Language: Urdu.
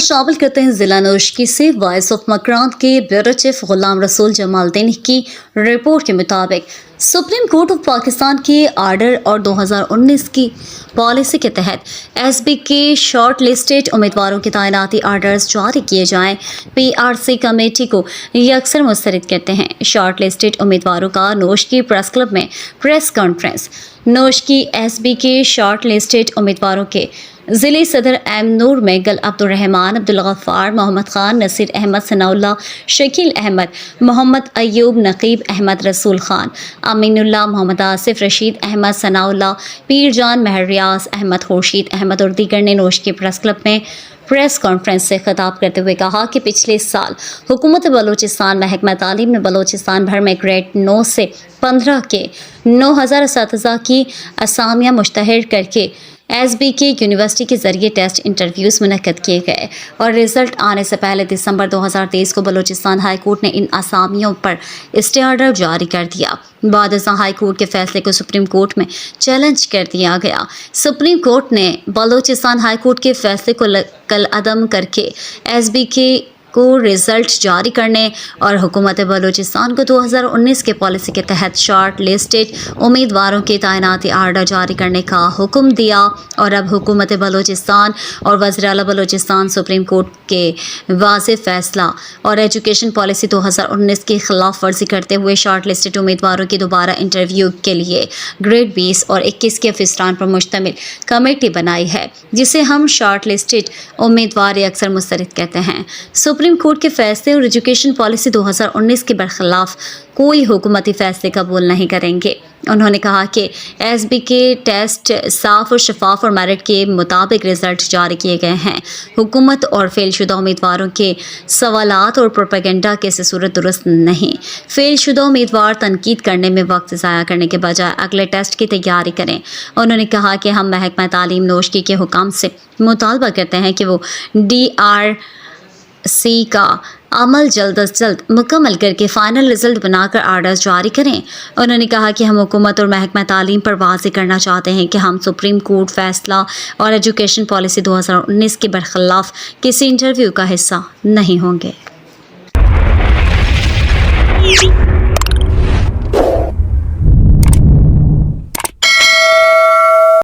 شامل کرتے ہیں ضلع نوشکی سے وائس آف مکران کے بیورو چیف غلام رسول جمالدین کی رپورٹ کے مطابق سپریم کورٹ آف پاکستان کے آرڈر اور 2019 کی پالیسی کے تحت ایس بی کے شارٹ لسٹڈ امیدواروں کی تعیناتی آرڈرز جاری کیے جائیں۔ پی آر سی کمیٹی کو یہ اکثر مسترد کرتے ہیں۔ شارٹ لسٹڈ امیدواروں کا نوشکی پریس کلب میں press conference. Noshki S B کے شارٹ لسٹڈ امیدواروں کے ضلعی صدر ایم نور میگل عبدالرحمان عبدالغفار محمد خان نصیر احمد ثناء اللہ شکیل احمد محمد ایوب نقیب احمد رسول خان امین اللہ محمد آصف رشید احمد ثناء اللہ پیر جان مہر ریاض احمد خورشید احمد اور دیگر نے نوشکی پریس کلب میں پریس کانفرنس سے خطاب کرتے ہوئے کہا کہ پچھلے سال حکومت بلوچستان محکمہ تعلیم نے بلوچستان بھر میں گریڈ 9 سے 15 کے 9000 اساتذہ کی اسامیاں مشتہر کر کے ایس بی کے یونیورسٹی کے ذریعے ٹیسٹ انٹرویوز منعقد کیے گئے اور رزلٹ آنے سے پہلے دسمبر 2023 کو بلوچستان ہائی کورٹ نے ان اسامیوں پر اسٹے آرڈر جاری کر دیا۔ بعد ازاں ہائی کورٹ کے فیصلے کو سپریم کورٹ میں چیلنج کر دیا گیا۔ سپریم کورٹ نے بلوچستان ہائی کورٹ کے فیصلے کو کالعدم کر کے ایس بی کے کو رزلٹ جاری کرنے اور حکومت بلوچستان کو 2019 کے پالیسی کے تحت شارٹ لسٹڈ امیدواروں کے تعیناتی آرڈر جاری کرنے کا حکم دیا اور اب حکومت بلوچستان اور وزیر اعلیٰ بلوچستان سپریم کورٹ کے واضح فیصلہ اور ایجوکیشن پالیسی 2019 کی خلاف ورزی کرتے ہوئے شارٹ لسٹڈ امیدواروں کی دوبارہ انٹرویو کے لیے گریڈ 20 اور 21 کے افسران پر مشتمل کمیٹی بنائی ہے، جسے ہم شارٹ لسٹڈ امیدوار اکثر مسترد کہتے ہیں۔ سپریم کورٹ کے فیصلے اور ایجوکیشن پالیسی 2019 کے برخلاف کوئی حکومتی فیصلے قبول نہیں کریں گے۔ انہوں نے کہا کہ ایس بی کے ٹیسٹ صاف اور شفاف اور میرٹ کے مطابق رزلٹ جاری کیے گئے ہیں۔ حکومت اور فیل شدہ امیدواروں کے سوالات اور پروپیگنڈا کی صورت درست نہیں۔ فیل شدہ امیدوار تنقید کرنے میں وقت ضائع کرنے کے بجائے اگلے ٹیسٹ کی تیاری کریں۔ انہوں نے کہا کہ ہم محکمہ تعلیم نوشکی کے حکام سے مطالبہ کرتے ہیں کہ وہ ڈی آر سی کا عمل جلد از جلد مکمل کر کے فائنل رزلٹ بنا کر آرڈرز جاری کریں۔ انہوں نے کہا کہ ہم حکومت اور محکمہ تعلیم پر واضح کرنا چاہتے ہیں کہ ہم سپریم کورٹ فیصلہ اور ایجوکیشن پالیسی 2019 کے برخلاف کسی انٹرویو کا حصہ نہیں ہوں گے۔